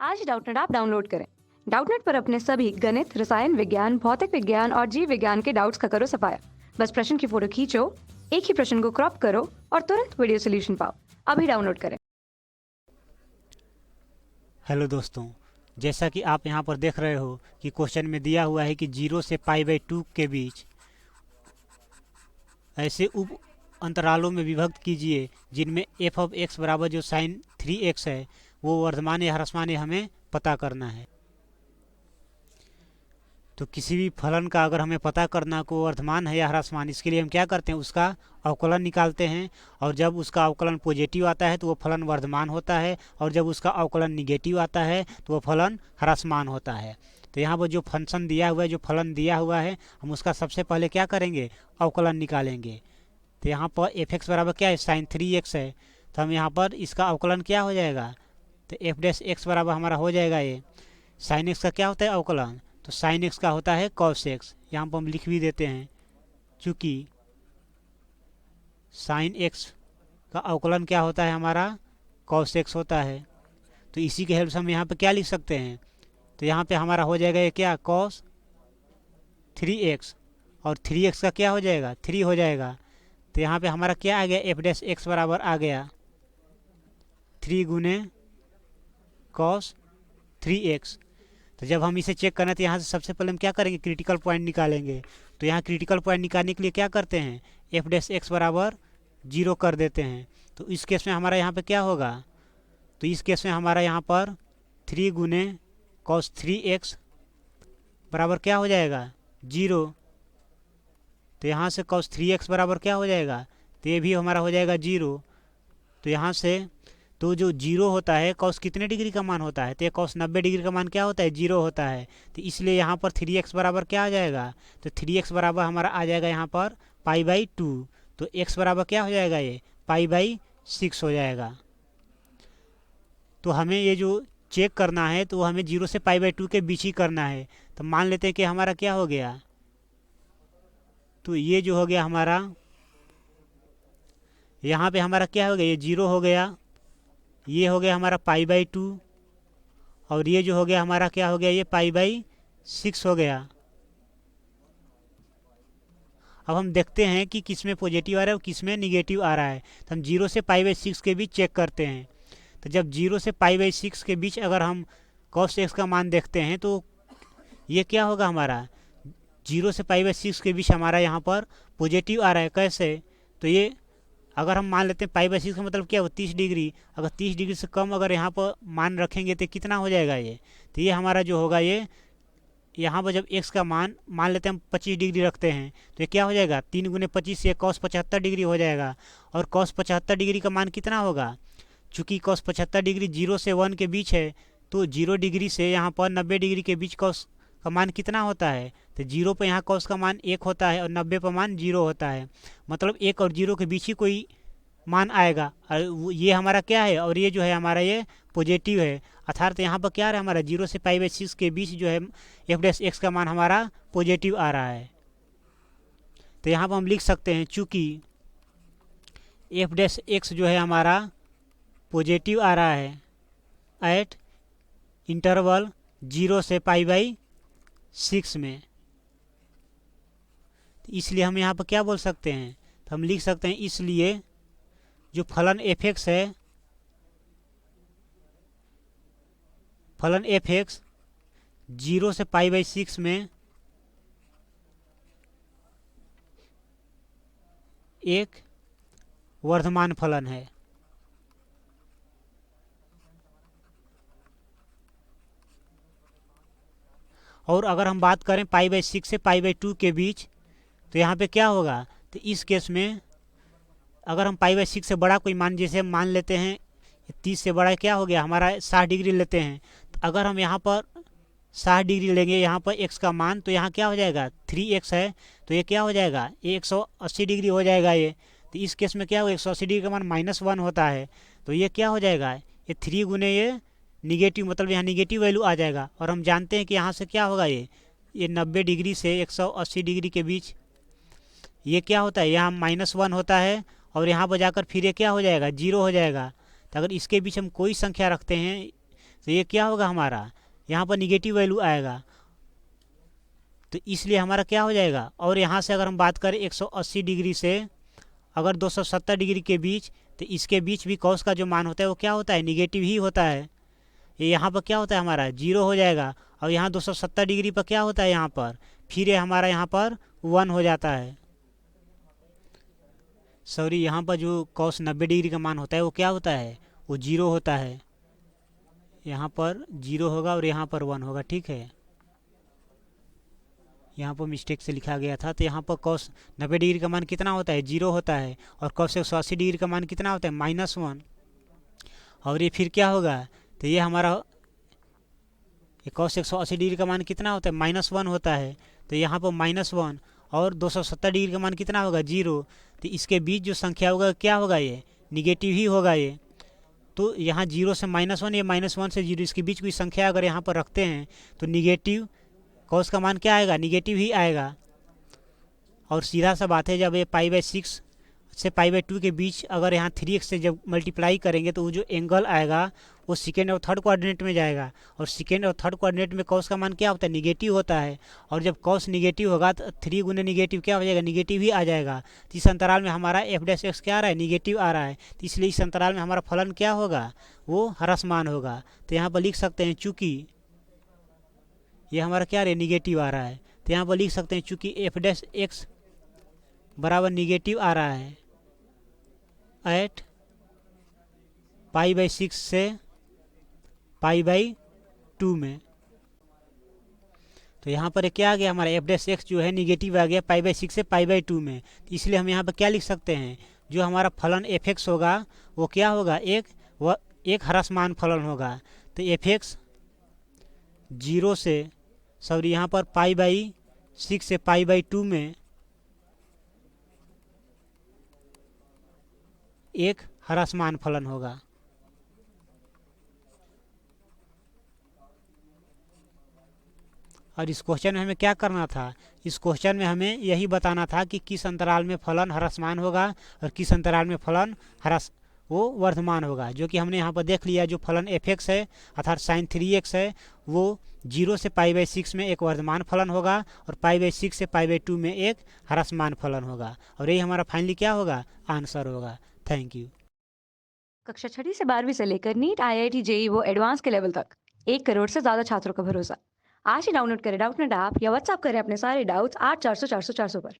आज Doubtnut app download करें। Doubtnut पर अपने सभी गणित, रसायन विज्ञान, भौतिक विज्ञान और जीव विज्ञान के डाउट्स का करो सफाया। बस प्रश्न की फोटो खींचो, एक ही प्रश्न को क्रॉप करो और तुरंत वीडियो सोल्यूशन पाओ। अभी डाउनलोड करें। हेलो दोस्तों, जैसा कि आप यहाँ पर देख रहे हो कि क्वेश्चन में दिया हुआ है कि 0 से π/2 के बीच ऐसे उप अंतरालों में विभक्त कीजिए जिनमें f ऑफ x बराबर जो साइन 3x है वो वर्धमान या ह्रासमान है, हमें पता करना है। तो किसी भी फलन का अगर हमें पता करना को वर्धमान है या ह्रासमान, इसके लिए हम क्या करते हैं, उसका अवकलन निकालते हैं। और जब उसका अवकलन पॉजिटिव आता है तो वो फलन वर्धमान होता है, और जब उसका अवकलन निगेटिव आता है तो वो फलन ह्रासमान होता है। तो यहाँ पर जो फंक्शन दिया हुआ है, जो फलन दिया हुआ है, हम उसका सबसे पहले क्या करेंगे, अवकलन निकालेंगे। तो यहाँ पर एफ एक्स बराबर क्या है, साइन 3x है। तो हम यहाँ पर इसका अवकलन क्या हो जाएगा, तो एफ डैश एक्स बराबर हमारा हो जाएगा ये साइन एक्स का क्या होता है अवकलन, तो साइन एक्स का होता है कॉस एक्स। यहाँ पर हम लिख भी देते हैं, चूँकि साइन एक्स का अवकलन क्या होता है हमारा, कॉस एक्स होता है। तो इसी के हेल्प से हम यहाँ पे क्या लिख सकते हैं, तो यहाँ पे हमारा हो जाएगा ये क्या, कॉस 3x, और 3x का क्या हो जाएगा, 3 हो जाएगा। तो यहाँ पे हमारा क्या आ गया, एफ डैश एक्स बराबर आ गया 3 गुने कॉस 3x। तो जब हम इसे चेक करना तो यहाँ से सबसे पहले हम क्या करेंगे, क्रिटिकल पॉइंट निकालेंगे। तो यहाँ क्रिटिकल पॉइंट निकालने के लिए क्या करते हैं, एफ डैश एक्स बराबर 0 कर देते हैं। तो इस केस में हमारा यहाँ पे क्या होगा, तो इस केस में हमारा यहाँ पर 3 गुने कॉस 3x बराबर क्या हो जाएगा, 0। तो यहाँ से कॉस 3x बराबर क्या हो जाएगा, तो ये भी हमारा हो जाएगा 0। तो यहाँ से तो जो 0 होता है, कॉस कितने डिग्री का मान होता है, तो ये कॉस 90 डिग्री का मान क्या होता है, 0 होता है। तो इसलिए यहाँ पर 3x बराबर क्या आ जाएगा, तो 3x बराबर हमारा आ जाएगा यहाँ पर π/2। तो x बराबर क्या हो जाएगा, ये π/6 हो जाएगा। तो हमें ये जो चेक करना है तो हमें 0 से π/2 के बीच ही करना है। तो मान लेते हैं कि हमारा क्या हो गया, तो ये जो हो गया हमारा, यहाँ पे हमारा क्या हो गया, ये 0 हो गया, ये हो गया हमारा π/2, और ये जो हो गया हमारा क्या हो गया, ये π/6 हो गया। अब हम देखते हैं कि किस में पॉजिटिव आ रहा है और किस में निगेटिव आ रहा है। तो हम 0 से π/6 के बीच चेक करते हैं। तो जब 0 से π/6 के बीच अगर हम cos x का मान देखते हैं तो ये क्या होगा हमारा, 0 से π/6 के बीच हमारा यहाँ पर पॉजिटिव आ रहा है। कैसे, तो ये अगर हम मान लेते हैं π/6 का मतलब क्या हो, 30 डिग्री। अगर 30 डिग्री से कम अगर यहाँ पर मान रखेंगे तो कितना हो जाएगा ये, तो ये हमारा जो होगा, ये यहाँ पर जब x का मान लेते हैं हम 25 डिग्री रखते हैं तो ये क्या हो जाएगा, 3 गुने 25, ये cos 75 डिग्री हो जाएगा। और cos 75 डिग्री का मान कितना होगा, चूँकि cos 75 डिग्री 0 से 1 के बीच है, तो 0 डिग्री से यहाँ पर 90 डिग्री के बीच cos का मान कितना होता है, तो 0 पर यहाँ cos का मान 1 होता है और 90 पर मान 0 होता है। मतलब 1 और 0 के बीच ही कोई मान आएगा, और ये हमारा क्या है, और ये जो है हमारा ये पॉजिटिव है। अर्थात यहाँ पर क्या आ रहा है हमारा, 0 से π/6 के बीच जो है एफ डैश एक्स का मान हमारा पॉजिटिव आ रहा है। तो यहाँ पर हम लिख सकते हैं, चूँकि एफ डैश एक्स जो है हमारा पॉजिटिव आ रहा है एट इंटरवल 0 से π/6 में, तो इसलिए हम यहाँ पर क्या बोल सकते हैं, तो हम लिख सकते हैं, इसलिए जो फलन एफ एक्स है, फलन एफ एक्स 0 से π/6 में एक वर्धमान फलन है। और अगर हम बात करें π/6 से π/2 के बीच, तो यहाँ पे क्या होगा, तो इस केस में अगर हम π/6 से बड़ा कोई मान, जैसे हम मान लेते हैं 30 से बड़ा क्या हो गया हमारा 60 डिग्री लेते हैं, तो अगर हम यहाँ पर 60 डिग्री लेंगे यहाँ पर x का मान, तो यहाँ क्या हो जाएगा, 3x है, तो ये क्या हो जाएगा, ये 180 डिग्री हो जाएगा ये। तो इस केस में क्या होगा, 180 डिग्री का मान -1 होता है, तो ये क्या हो जाएगा, ये 3 गुने ये निगेटिव, मतलब यहाँ निगेटिव वैल्यू आ जाएगा। और हम जानते हैं कि यहाँ से क्या होगा, ये 90 डिग्री से 180 डिग्री के बीच ये क्या होता है, यहाँ -1 होता है, और यहाँ पर जाकर फिर ये क्या हो जाएगा, 0 हो जाएगा। तो अगर इसके बीच हम कोई संख्या रखते हैं तो ये क्या होगा हमारा, यहाँ पर निगेटिव वैल्यू आएगा, तो इसलिए हमारा क्या हो जाएगा। और यहाँ से अगर हम बात करें 180 डिग्री से अगर 270 डिग्री के बीच, तो इसके बीच भी कॉस का जो मान होता है वो क्या होता है, निगेटिव ही होता है। ये यहाँ पर क्या होता है हमारा 0 हो जाएगा, और यहाँ 270 डिग्री पर क्या होता है यहाँ पर, फिर ये हमारा यहाँ पर 1 हो जाता है। सॉरी, यहाँ पर जो कॉस 90 डिग्री का मान होता है वो क्या होता है, वो 0 होता है। यहाँ पर 0 होगा और यहाँ पर 1 होगा, ठीक है। यहाँ पर मिस्टेक से लिखा गया था, तो यहाँ पर कॉस 90 डिग्री का मान कितना होता है, 0 होता है, और कॉस 180 डिग्री का मान कितना होता है, -1। और ये फिर क्या होगा, तो ये हमारा ये कॉस 180 डिग्री का मान कितना होता है, -1 होता है, तो यहाँ पर -1 और 270 डिग्री का मान कितना होगा, 0। तो इसके बीच जो संख्या होगा क्या होगा, ये निगेटिव ही होगा ये। तो यहाँ 0 से -1, ये -1 से 0, इसके बीच कोई संख्या अगर यहाँ पर रखते हैं तो निगेटिव कॉस का मान क्या आएगा, निगेटिव ही आएगा। और सीधा सा बात है, जब ये π/6 से π/2 के बीच अगर यहाँ 3x से जब मल्टीप्लाई करेंगे तो वो जो एंगल आएगा वो सेकेंड और थर्ड कोऑर्डिनेट में जाएगा, और सेकेंड और थर्ड कोऑर्डिनेट में कॉस का मान क्या होता है, निगेटिव होता है। और जब कॉस निगेटिव होगा तो 3 गुने निगेटिव क्या हो जाएगा, निगेटिव ही आ जाएगा। तो इस अंतराल में हमारा f' क्या आ रहा है, निगेटिव आ रहा है, तो इसलिए इस अंतराल में हमारा फलन क्या होगा, वो ह्रासमान होगा। तो यहाँ पर लिख सकते हैं चूँकि ये हमारा क्या है, निगेटिव आ रहा है, तो यहाँ पर लिख सकते हैं चूँकि f' बराबर निगेटिव आ रहा है एट π/6 से π/2 में। तो यहाँ पर क्या आ गया हमारा f' जो है निगेटिव आ गया π/6 से π/2 में। तो इसलिए हम यहाँ पर क्या लिख सकते हैं, जो हमारा फलन f(x) होगा वो क्या होगा, एक ह्रासमान फलन होगा। तो f(x) 0 से सॉरी यहाँ पर π/6 से π/2 में एक ह्रासमान फलन होगा। और इस क्वेश्चन में हमें क्या करना था, इस क्वेश्चन में हमें यही बताना था कि किस अंतराल में फलन ह्रासमान होगा और किस अंतराल में फलन वो वर्धमान होगा। जो कि हमने यहाँ पर देख लिया, जो फलन f(x) है अर्थात sin 3x है वो 0 से π/6 में एक वर्धमान फलन होगा और π/6 से π/2 में एक ह्रासमान फलन होगा। और यही हमारा फाइनली क्या होगा, आंसर होगा। Thank you. कक्षा 6वीं से 12वीं से लेकर नीट, IIT, JEE वो एडवांस के लेवल तक 1 करोड़ से ज़्यादा छात्रों का भरोसा। आज ही डाउनलोड करें डाउटनेट ऐप या व्हाट्सएप करें अपने सारे डाउट्स 8400 400 400 पर।